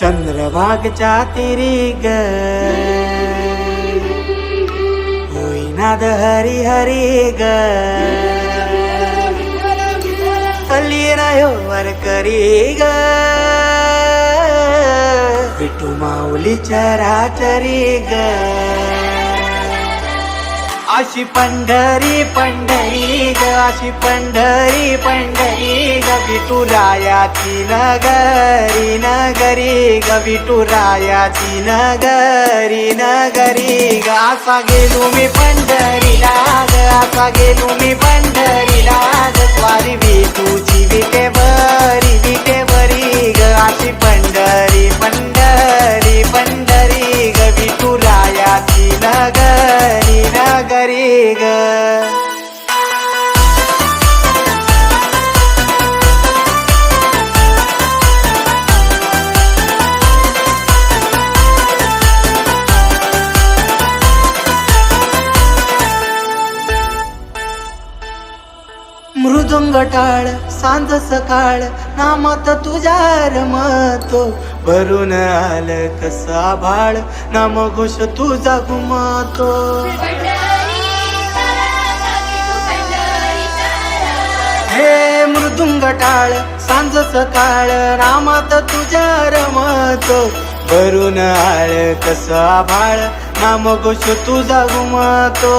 चंद्रभागच्या तिरी ग होईनाद हरी हरी ग वर करी ग विठू माऊली चराचरी ग अशी पंढरी पंढरी ग अशी पंढरी पंढरी ग विठुरायाची नगरी नगरी ग विठुरायाची नगरी नगरी ग असा गेलो मी पंढरीला ग असा गेलो मी पंढरीला ग स्वारी विठूची विटेवरी ग अशी पंढरी पंढरी पंढरी ग विठुरायाची नगरी नगरी ग मृदुंग टाळ सांज सकाळ नामात तुझ्या रमतो भरून आलं कसा भाळ नामघोष तुझा घुमतो हे मृदुंग टाळ सांज सकाळ नामात तुझ्या रमतो भरून आलं कसा भाळ नामघोष तुझा घुमतो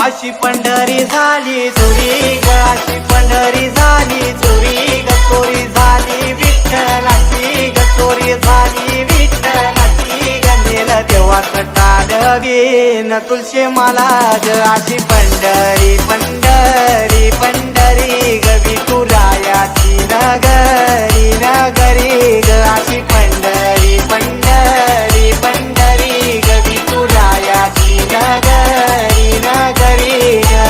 अशी पंढरी झाली चोरी ग अशी पंढरी झाली चोरी ग चोरी झाली विठ्ठलाची ग चोरी झाली विठ्ठलाची ग नेलं देवाचं टाळगीन तुळशी मला ग अशी पंढरी पंढरी पंढरी ग विठुरायाची नगरी नगरी ग अशी पंढरी पंढरी पंढरी ग विठुरायाची नगरी नगरी ग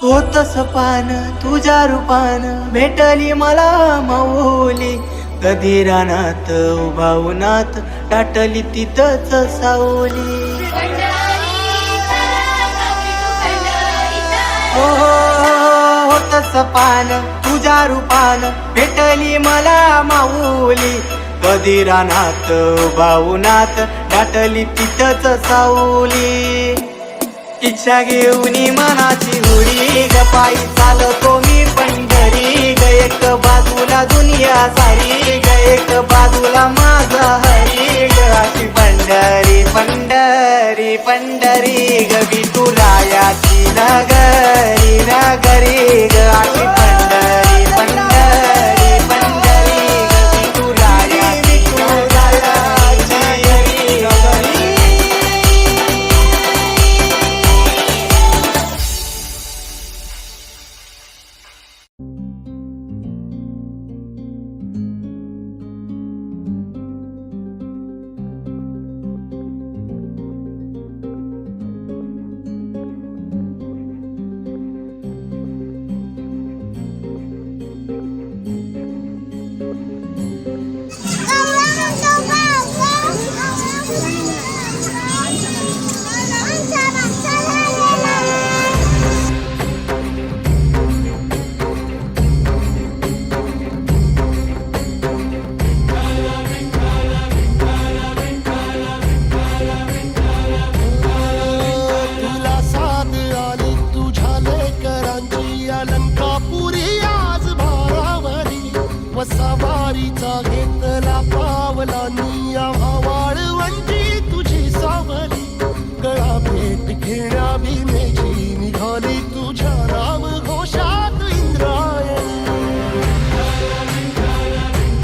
होतस पान तुझ्या रूपान भेटली मला माऊली कधी रानात उभा उन्हात टाटली तिथंच सावली हो होतस पान तुझ्या रूपान भेटली मला माऊली कधी रानात उभा उन्हात टाटली तिथंच सावली इच्छा घेऊन मनाची हुरी ग पायी चालतो मी पंढरी ग एक बाजूला दुनिया सारी ग एक बाजूला माझा हरी ग अशी पंढरी पंढरी पंढरी ग विठुरायाची नगरी नगरी ग अशी पंढरी पंढरी पंढरी ग विठुरायाची नगरी नगरी सवारीचा घेतला पावलानी